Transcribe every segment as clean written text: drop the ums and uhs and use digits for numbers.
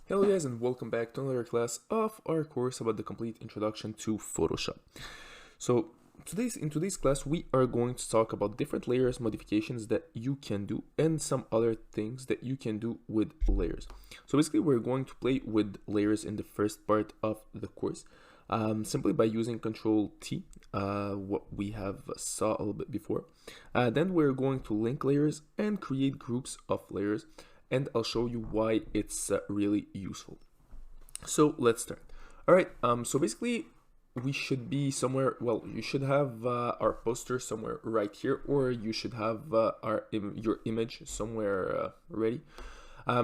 Hello guys and welcome back to another class of our course about the complete introduction to Photoshop. So in today's class we are going to talk about different layers modifications that you can do and some other things that you can do with layers. So basically we're going to play with layers in the first part of the course simply by using Control T, what we have saw a little bit before. Then we're going to link layers and create groups of layers, and I'll show you why it's really useful. So let's start. All right, so basically we should be somewhere, well, you should have our poster somewhere right here, or you should have your image somewhere ready.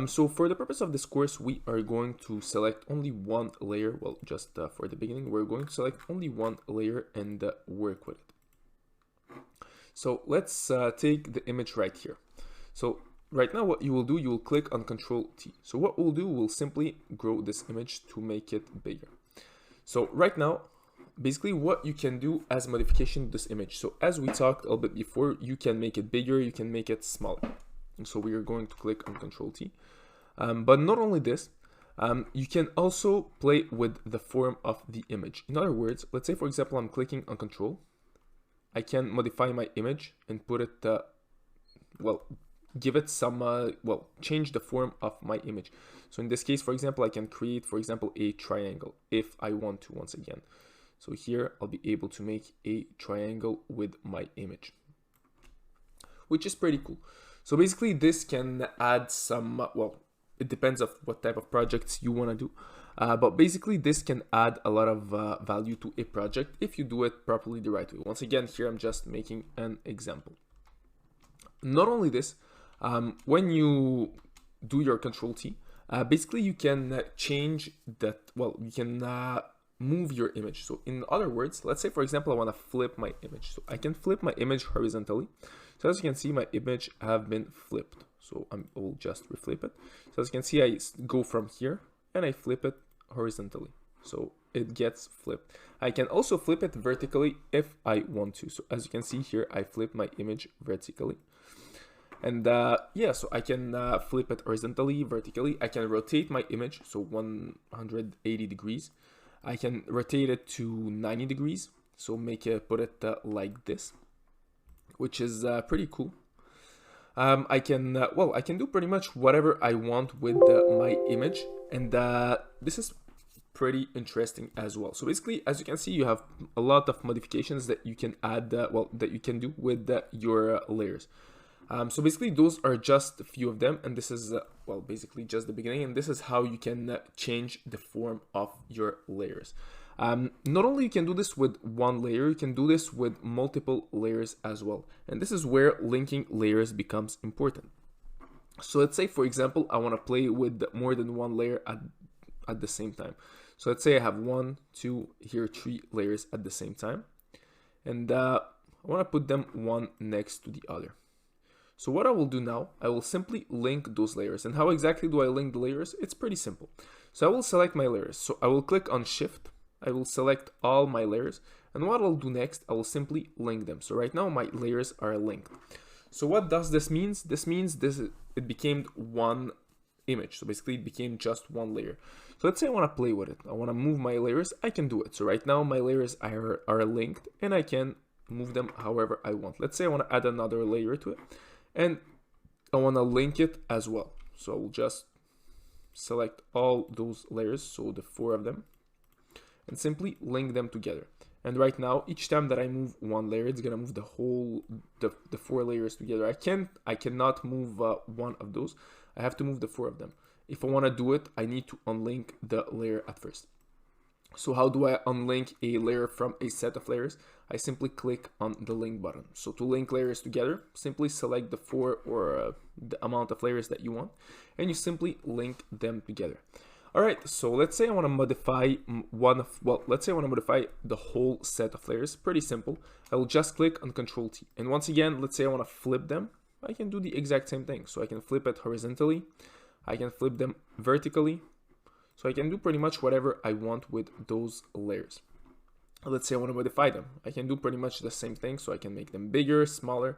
So for the purpose of this course, we are going to select only one layer. Well, just for the beginning, we're going to select only one layer and work with it. So let's take the image right here. So right now what you will do, you will click on Control T. So what we'll do, we'll simply grow this image to make it bigger. So right now, basically what you can do as modification to this image. So as we talked a little bit before, you can make it bigger, you can make it smaller. And so we are going to click on Control T. But not only this, you can also play with the form of the image. In other words, let's say for example, I'm clicking on Control. I can modify my image and put it, give it some, change the form of my image. So in this case, for example, I can create, for example, a triangle if I want to once again. So here I'll be able to make a triangle with my image, which is pretty cool. So basically this can add some, it depends of what type of projects you want to do. But basically this can add a lot of value to a project if you do it properly the right way. Once again, here I'm just making an example. Not only this, when you do your Control T, basically you can change that, you can move your image. So in other words, let's say for example, I want to flip my image. So I can flip my image horizontally. So as you can see, my image have been flipped. So I will just reflip it. So as you can see, I go from here and I flip it horizontally. So it gets flipped. I can also flip it vertically if I want to. So as you can see here, I flip my image vertically. And so I can flip it horizontally, vertically. I can rotate my image, so 180 degrees. I can rotate it to 90 degrees, so put it like this, which is pretty cool. I can do pretty much whatever I want with my image, and this is pretty interesting as well. So basically, as you can see, you have a lot of modifications that you can add, that you can do with your layers. So basically those are just a few of them, and this is basically just the beginning, and this is how you can change the form of your layers. Not only you can do this with one layer, you can do this with multiple layers as well, and this is where linking layers becomes important. So let's say for example, I want to play with more than one layer at the same time. So let's say I have 1, 2, here 3 layers at the same time, and I want to put them one next to the other. So what I will do now, I will simply link those layers. And how exactly do I link the layers? It's pretty simple. So I will select my layers. So I will click on Shift. I will select all my layers. And what I'll do next, I will simply link them. So right now my layers are linked. So what does this mean? This means it became one image. So basically it became just one layer. So let's say I want to play with it. I want to move my layers. I can do it. So right now my layers are linked and I can move them however I want. Let's say I want to add another layer to it. And I want to link it as well. So I will just select all those layers, so the 4 of them, and simply link them together. And right now, each time that I move one layer, it's gonna move the 4 layers together. I cannot move one of those. I have to move the 4 of them. If I want to do it, I need to unlink the layer at first. So how do I unlink a layer from a set of layers? I simply click on the link button. So to link layers together, simply select the 4 or the amount of layers that you want, and you simply link them together. All right, so let's say I want to modify let's say I want to modify the whole set of layers. Pretty simple. I will just click on Control T. And once again, let's say I want to flip them. I can do the exact same thing. So I can flip it horizontally. I can flip them vertically. So I can do pretty much whatever I want with those layers. Let's say I want to modify them. I can do pretty much the same thing. So I can make them bigger, smaller.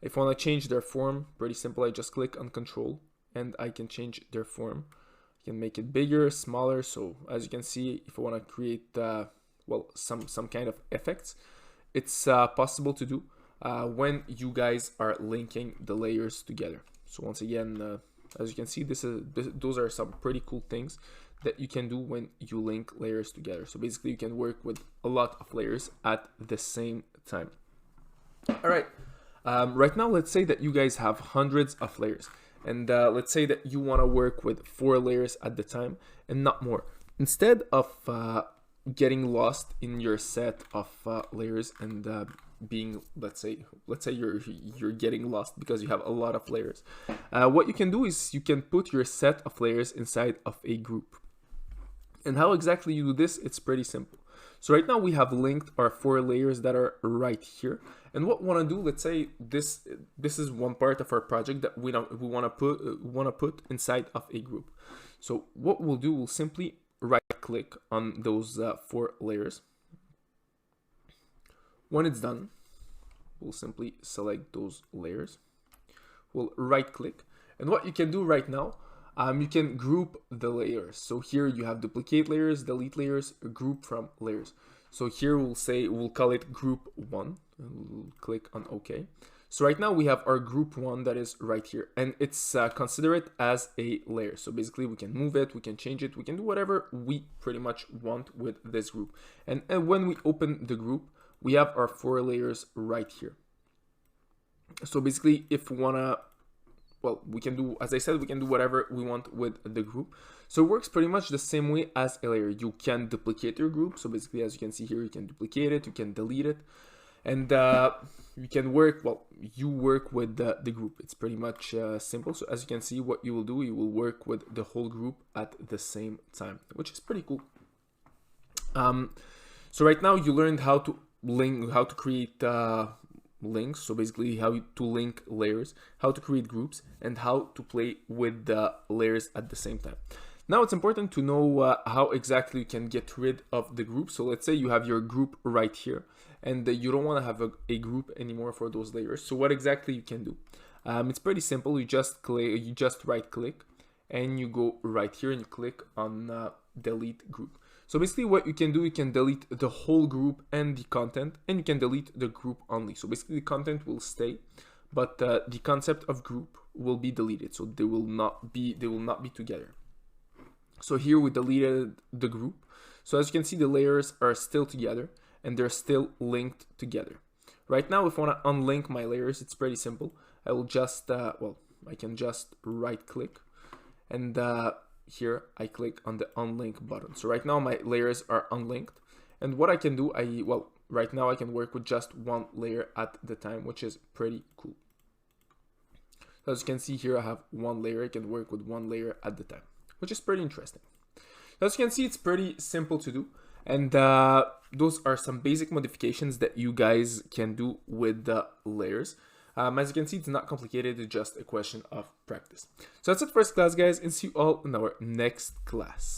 If I want to change their form, pretty simple. I just click on Control and I can change their form. I can make it bigger, smaller. So as you can see, if I want to create well, some kind of effects, it's possible to do when you guys are linking the layers together. So once again, as you can see, those are some pretty cool things that you can do when you link layers together. So basically you can work with a lot of layers at the same time. All right, right now let's say that you guys have hundreds of layers, and let's say that you want to work with 4 layers at the time and not more. Instead of getting lost in your set of layers and being, let's say you're getting lost because you have a lot of layers, what you can do is you can put your set of layers inside of a group. And how exactly you do this? It's pretty simple. So right now we have linked our 4 layers that are right here, and what we want to do, let's say this is one part of our project that we want to put inside of a group. So what we'll do, we'll simply right click on those 4 layers. When it's done, we'll simply select those layers. We'll right click, and what you can do right now, you can group the layers. So here you have duplicate layers, delete layers, group from layers. So here we'll call it group 1. We'll click on OK. So right now we have our group 1 that is right here, and it's considered as a layer. So basically we can move it, we can change it, we can do whatever we pretty much want with this group. And when we open the group, we have our 4 layers right here. So basically if we wanna, well, we can do, as I said, we can do whatever we want with the group. So it works pretty much the same way as a layer. You can duplicate your group. So basically, as you can see here, you can duplicate it, you can delete it, and you can work, well, you work with the group. It's pretty much simple. So as you can see, what you will do, you will work with the whole group at the same time, which is pretty cool. So right now you learned how to link, how to create links, so basically how to link layers, how to create groups, and how to play with the layers at the same time. Now it's important to know how exactly you can get rid of the group. So let's say you have your group right here, and you don't want to have a group anymore for those layers. So what exactly you can do? It's pretty simple. You just right click, and you go right here and you click on delete group. So basically what you can do, you can delete the whole group and the content, and you can delete the group only. So basically the content will stay, but the concept of group will be deleted. So they will not be together. So here we deleted the group. So as you can see, the layers are still together and they're still linked together. Right now, if I want to unlink my layers, it's pretty simple. I will just, I can just right click, and here I click on the unlink button. So right now my layers are unlinked, and what I can do, right now I can work with just 1 layer at the time, which is pretty cool. So as you can see here, I have 1 layer. I can work with 1 layer at the time, which is pretty interesting. So as you can see, it's pretty simple to do, and those are some basic modifications that you guys can do with the layers. As you can see, it's not complicated, it's just a question of practice. So that's it for this class, guys, and see you all in our next class.